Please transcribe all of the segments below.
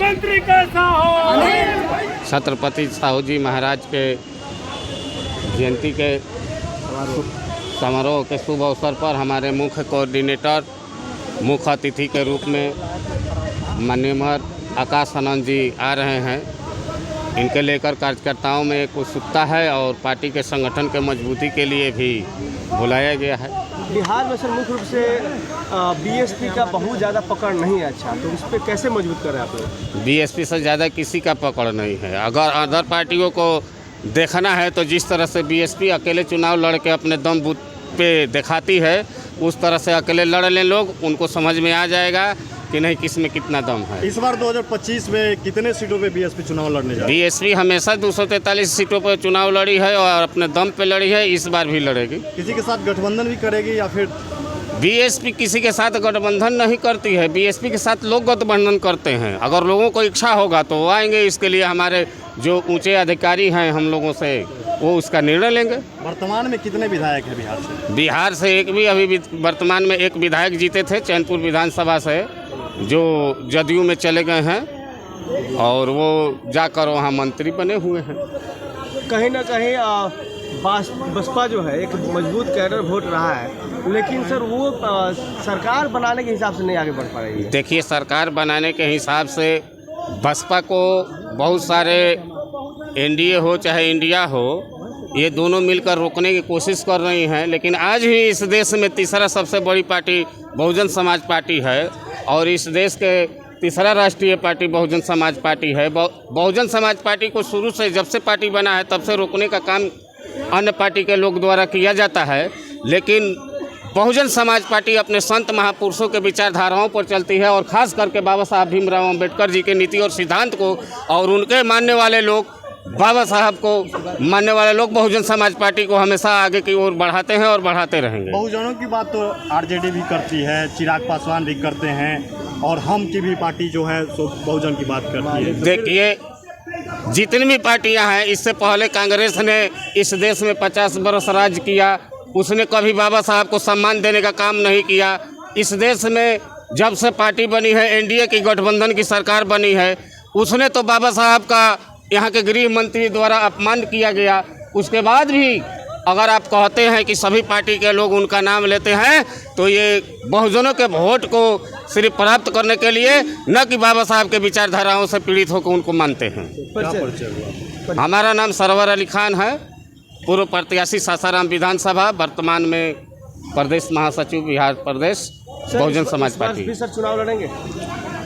मुख्यमंत्री कैसा हो। छत्रपति साहू जी महाराज के जयंती के समारोह के शुभ अवसर पर हमारे मुख्य कोऑर्डिनेटर मुख्य अतिथि के रूप में माननीय आकाश आनंद जी आ रहे हैं। इनके लेकर कार्यकर्ताओं में एक उत्सुकता है और पार्टी के संगठन के मजबूती के लिए भी बुलाया गया है। बिहार में सर मुख्य रूप से बीएसपी का बहुत ज़्यादा पकड़ नहीं है, अच्छा तो उस पर कैसे मजबूत कर रहे हैं आप लोग? बीएसपी से ज़्यादा किसी का पकड़ नहीं है। अगर अदर पार्टियों को देखना है तो जिस तरह से बीएसपी अकेले चुनाव लड़ के अपने दम बूथ पे दिखाती है, उस तरह से अकेले लड़ लें लोग, उनको समझ में आ जाएगा कि नहीं किस में कितना दम है। इस बार 2025 में कितने सीटों पे बीएसपी चुनाव लड़ने जा रही है? बीएसपी हमेशा 243 सीटों पर चुनाव लड़ी है और अपने दम पे लड़ी है, इस बार भी लड़ेगी। किसी के साथ गठबंधन भी करेगी या फिर? बीएसपी किसी के साथ गठबंधन नहीं करती है, बीएसपी के साथ लोग गठबंधन करते हैं। अगर लोगों को इच्छा होगा तो वो आएंगे, इसके लिए हमारे जो ऊंचे अधिकारी हैं हम लोगों से वो उसका निर्णय लेंगे। वर्तमान में कितने विधायक हैं बिहार से? बिहार से एक भी अभी वर्तमान में एक विधायक जीते थे चैनपुर विधानसभा से, जो जदयू में चले गए हैं और वो जाकर वहाँ मंत्री बने हुए हैं। कहीं ना कहीं बसपा जो है एक मजबूत कैडर वोट रहा है, लेकिन सर वो सरकार बनाने के हिसाब से नहीं आगे बढ़ पा रही है। देखिए, सरकार बनाने के हिसाब से बसपा को बहुत सारे एनडीए हो चाहे इंडिया हो, ये दोनों मिलकर रोकने की कोशिश कर रही हैं, लेकिन आज भी इस देश में तीसरा सबसे बड़ी पार्टी बहुजन समाज पार्टी है और इस देश के तीसरा राष्ट्रीय पार्टी बहुजन समाज पार्टी है। बहुजन समाज पार्टी को शुरू से जब से पार्टी बना है तब से रोकने का काम अन्य पार्टी के लोग द्वारा किया जाता है, लेकिन बहुजन समाज पार्टी अपने संत महापुरुषों के विचारधाराओं पर चलती है और ख़ास करके बाबा साहब भीमराव अम्बेडकर जी के नीति और सिद्धांत को और उनके मानने वाले लोग, बाबा साहब को मानने वाले लोग बहुजन समाज पार्टी को हमेशा आगे की ओर बढ़ाते हैं और बढ़ाते रहेंगे। बहुजनों की बात तो आरजेडी भी करती है, चिराग पासवान भी करते हैं और हम की भी पार्टी जो है सो बहुजन की बात करती है। देखिए, जितनी भी पार्टियां हैं, इससे पहले कांग्रेस ने इस देश में 50 बरस राज किया, उसने कभी बाबा साहब को सम्मान देने का काम नहीं किया। इस देश में जब से पार्टी बनी है, एनडीए की गठबंधन की सरकार बनी है, उसने तो बाबा साहब का यहाँ के गृह मंत्री द्वारा अपमान किया गया। उसके बाद भी अगर आप कहते हैं कि सभी पार्टी के लोग उनका नाम लेते हैं तो ये बहुजनों के वोट को सिर्फ प्राप्त करने के लिए, न कि बाबा साहब के विचारधाराओं से पीड़ित होकर उनको मानते हैं। हमारा नाम सरवर अली खान है, पूर्व प्रत्याशी सासाराम विधानसभा, वर्तमान में प्रदेश महासचिव बिहार प्रदेश बहुजन समाज पार्टी। सर चुनाव लड़ेंगे?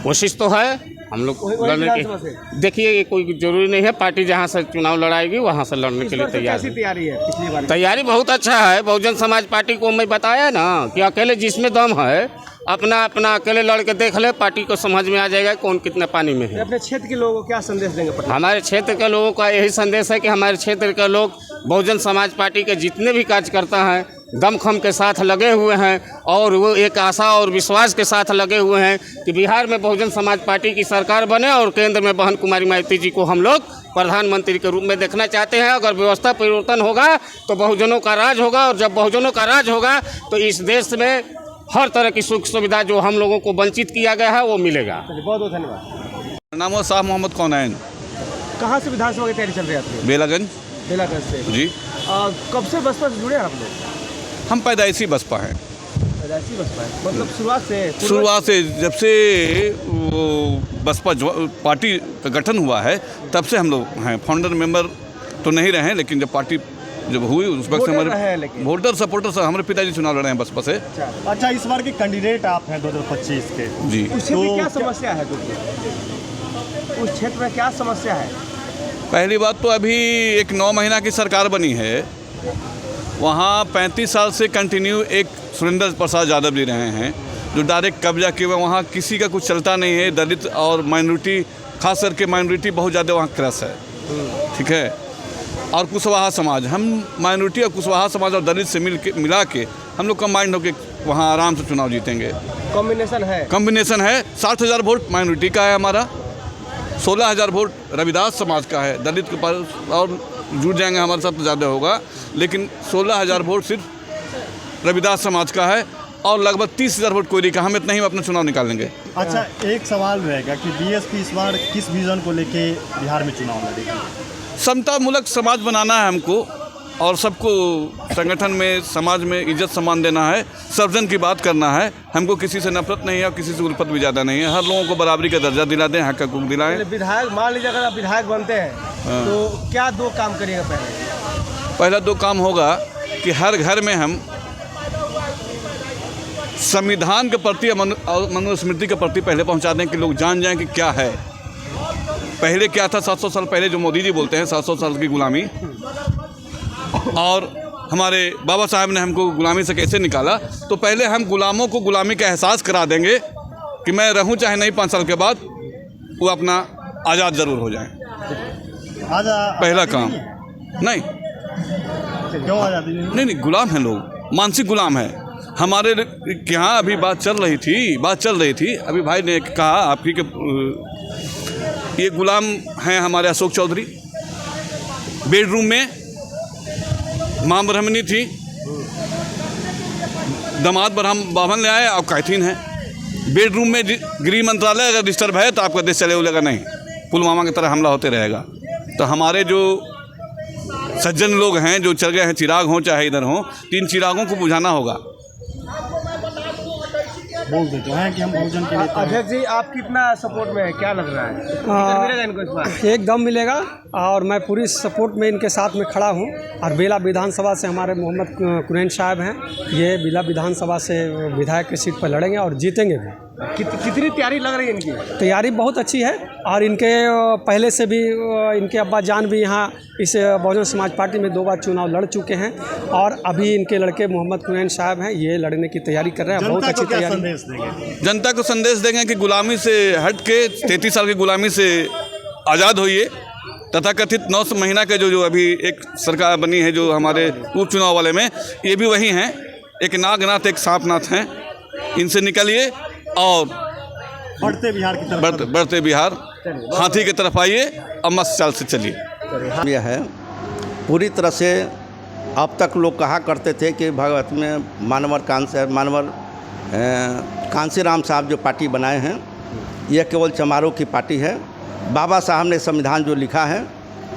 कोशिश तो है हम लोग लड़ने की। देखिए, ये कोई जरूरी नहीं है, पार्टी जहाँ से चुनाव लड़ाएगी वहाँ से लड़ने के लिए तैयार है। तैयारी है? पिछली बार तैयारी बहुत अच्छा है। बहुजन समाज पार्टी को मैं बताया ना कि अकेले जिसमें दम है अपना अकेले लड़ के देख ले, पार्टी को समझ में आ जाएगा कौन कितने पानी में है। अपने क्षेत्र के लोगों को क्या संदेश देंगे? हमारे क्षेत्र के लोगों का यही संदेश है कि हमारे क्षेत्र के लोग बहुजन समाज पार्टी के जितने भी कार्यकर्ता हैं दमखम के साथ लगे हुए हैं और वो एक आशा और विश्वास के साथ लगे हुए हैं कि बिहार में बहुजन समाज पार्टी की सरकार बने और केंद्र में बहन कुमारी माइती जी को हम लोग प्रधानमंत्री के रूप में देखना चाहते हैं। अगर व्यवस्था परिवर्तन होगा तो बहुजनों का राज होगा और जब बहुजनों का राज होगा तो इस देश में हर तरह की सुख सुविधा जो हम लोगों को वंचित किया गया है वो मिलेगा। बहुत बहुत धन्यवाद। नाम है साहब मोहम्मद कौनैन। कहाँ से विधानसभा की तैयारी चल रही है आपकी? बेलागंज। बेलागंज से जी। कब से बसपा से जुड़े हैं आप लोग? हम पैदाइशी बसपा हैं। पैदाइशी बसपा है मतलब शुरुआत से जब से वो बसपा पार्टी का गठन हुआ है तब से हम लोग हैं। फाउंडर मेंबर तो नहीं रहे, लेकिन जब पार्टी जब हुई उस वक्त से हमारे वोटर सपोर्टर से हमारे पिताजी चुनाव लड़े हैं बसपा से। अच्छा, इस बार के कैंडिडेट आप हैं 2025 के। जी। उस क्षेत्र में क्या समस्या है? उस क्षेत्र में क्या समस्या है? पहली बात तो अभी एक 9 महीना की सरकार बनी है, वहाँ 35 साल से कंटिन्यू एक सुरेंद्र प्रसाद यादव जी रहे हैं जो डायरेक्ट कब्जा किए हुए, वहाँ किसी का कुछ चलता नहीं है। दलित और माइनॉरिटी, खास करके माइनॉरिटी बहुत ज़्यादा वहाँ क्रस है, ठीक है। और कुशवाहा समाज, हम माइनॉरिटी और कुशवाहा समाज और दलित से मिला के हम लोग कंबाइंड होकर वहाँ आराम से चुनाव जीतेंगे। कॉम्बिनेशन है 60,000 वोट माइनॉरिटी का है हमारा, 16,000 वोट रविदास समाज का है। दलित के पास और जुड़ जाएंगे हमारे साथ तो ज़्यादा होगा, लेकिन 16,000 वोट सिर्फ रविदास समाज का है और लगभग 30,000 वोट कोयरी का। हम इतना ही अपना चुनाव निकाल लेंगे। अच्छा, एक सवाल रहेगा कि बीएसपी इस बार किस विजन को लेके बिहार में चुनाव लड़ेगी? समतामूलक समाज बनाना है हमको, और सबको संगठन में, समाज में इज्जत सम्मान देना है, सर्वजन की बात करना है। हमको किसी से नफरत नहीं है और किसी से उल्फत भी ज़्यादा नहीं है। हर लोगों को बराबरी का दर्जा दिला दें, हक हकूक़ दिलाएं। विधायक, मान लीजिए अगर आप विधायक बनते हैं तो क्या 2 काम करिएगा? पहला 2 काम होगा कि हर घर में हम संविधान के प्रति और मनुस्मृति के प्रति पहले पहुंचा दें कि लोग जान जाएं कि क्या है। पहले क्या था 700 साल पहले, जो मोदी जी बोलते हैं 700 साल की गुलामी, और हमारे बाबा साहब ने हमको गुलामी से कैसे निकाला। तो पहले हम गुलामों को गुलामी का एहसास करा देंगे कि मैं रहूं चाहे नहीं, 5 साल के बाद वो अपना आज़ाद ज़रूर हो जाएं। पहला काम नहीं, क्यों आज़ादी नहीं, गुलाम हैं लोग, मानसिक गुलाम है। हमारे यहाँ अभी बात चल रही थी, अभी भाई ने कहा आपकी कि ये गुलाम हैं हमारे अशोक चौधरी। बेडरूम में माँ ब्रह्मणी थी, दामाद बाभन ले आए, आप कैथीन हैं। बेडरूम में गृह मंत्रालय अगर डिस्टर्ब है तो आपका देश चलेगा नहीं, पुलवामा की तरह हमला होते रहेगा। तो हमारे जो सज्जन लोग हैं जो चल गए हैं, चिराग हों चाहे इधर हों, 3 चिरागों को बुझाना होगा। बोल देते हैं कि हम बहुजन के नेता हैं। अध्यक्ष जी, आप कितना सपोर्ट में है, क्या लग रहा है? मिलेगा इनको इस बार? एकदम मिलेगा, और मैं पूरी सपोर्ट में इनके साथ में खड़ा हूँ। और बेला विधानसभा से हमारे मोहम्मद कुरैन साहब हैं, ये बेला विधानसभा से विधायक की सीट पर लड़ेंगे और जीतेंगे भी। कितनी तैयारी लग रही है इनकी? तैयारी बहुत अच्छी है, और इनके पहले से भी इनके अब्बा जान भी यहाँ इस बहुजन समाज पार्टी में 2 बार चुनाव लड़ चुके हैं, और अभी इनके लड़के मोहम्मद कुरैन साहब हैं, ये लड़ने की तैयारी कर रहे हैं। बहुत अच्छी तैयारी। जनता को संदेश देंगे कि गुलामी से हट के 33 साल की गुलामी से आज़ाद होइए। तथाकथित 9 महीना के जो अभी एक सरकार बनी है, जो हमारे उपचुनाव वाले में, ये भी वही हैं। एक नागनाथ, एक सांपनाथ हैं। इनसे निकलिए और बढ़ते बिहार की तरफ, बढ़ते बिहार हाथी की तरफ आइए और मस्त चाल से चलिए। यह है पूरी तरह से, अब तक लोग कहा करते थे कि भगवत में मानवर कांसीराम साहब जो पार्टी बनाए हैं, यह केवल चमारों की पार्टी है। बाबा साहब ने संविधान जो लिखा है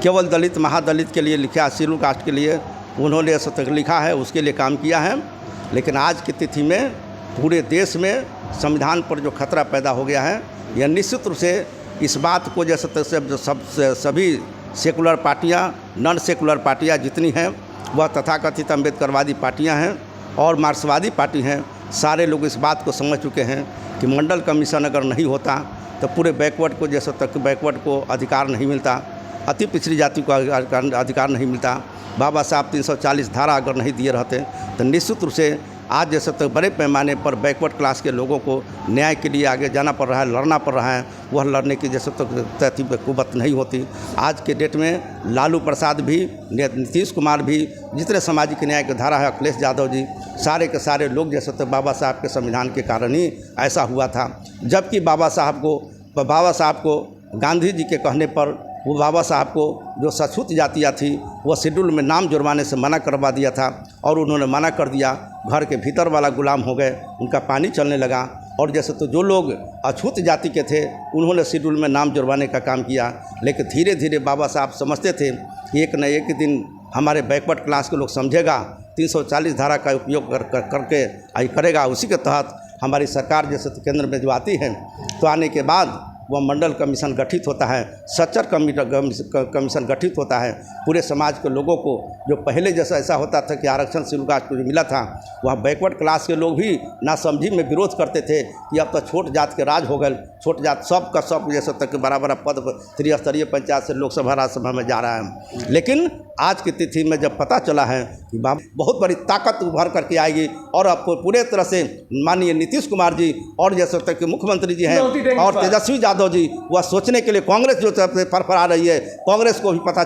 केवल दलित महादलित के लिए लिखा, शेड्यूल कास्ट के लिए उन्होंने ऐसा तक लिखा है, उसके लिए काम किया है। लेकिन आज की तिथि में पूरे देश में संविधान पर जो खतरा पैदा हो गया है, यह निश्चित रूप से इस बात को जैसे सभी सेकुलर पार्टियां, नॉन सेकुलर पार्टियां जितनी हैं, वह तथाकथित अम्बेडकरवादी पार्टियां हैं और मार्क्सवादी पार्टी हैं, सारे लोग इस बात को समझ चुके हैं कि मंडल कमीशन अगर नहीं होता तो पूरे बैकवर्ड को, जैसे तक बैकवर्ड को अधिकार नहीं मिलता, अति पिछड़ी जाति को अधिकार नहीं मिलता। बाबा साहब 340 धारा अगर नहीं दिए रहते तो निश्चित रूप से आज जैसे तक बड़े पैमाने पर बैकवर्ड क्लास के लोगों को न्याय के लिए आगे जाना पड़ रहा है, लड़ना पड़ रहा है, वह लड़ने की जैसे तक तरतीब कुवत नहीं होती। आज के डेट में लालू प्रसाद भी, नीतीश कुमार भी, जितने सामाजिक न्याय की धारा है, अखिलेश यादव जी, सारे के सारे लोग जैसे तक बाबा साहब के संविधान के कारण ही ऐसा हुआ था। जबकि बाबा साहब को गांधी जी के कहने पर वो बाबा साहब को जो सछूत जातियाँ थी वह शेड्यूल में नाम जुड़वाने से मना करवा दिया था, और उन्होंने मना कर दिया। घर के भीतर वाला गुलाम हो गए, उनका पानी चलने लगा। और जैसे तो जो लोग अछूत जाति के थे उन्होंने शेड्यूल में नाम जुड़वाने का काम किया। लेकिन धीरे धीरे बाबा साहब समझते थे कि एक न एक दिन हमारे बैकवर्ड क्लास के लोग समझेगा, 340 धारा का उपयोग करके करेगा। उसी के तहत हमारी सरकार जैसे तो केंद्र में जो आती है, तो आने के बाद वह मंडल कमीशन गठित होता है, सच्चर कमीशन गठित होता है। पूरे समाज के लोगों को, जो पहले जैसा ऐसा होता था कि आरक्षण शेड्यूल कास्ट को जो मिला था, वह बैकवर्ड क्लास के लोग भी नासमझी में विरोध करते थे कि अब तो छोट जात के राज हो गए, छोट जात सब का सब जैसे तक बराबर पद त्रिस्तरीय पंचायत से लोकसभा राज्यसभा में जा रहा है। लेकिन आज की तिथि में जब पता चला है कि बहुत बड़ी ताकत उभर करके आएगी, और अब पूरे तरह से माननीय नीतीश कुमार जी और जैसे तक के मुख्यमंत्री जी हैं और तेजस्वी यादव जी, वह सोचने के लिए कांग्रेस जो फरफरा रही है, कांग्रेस को भी पता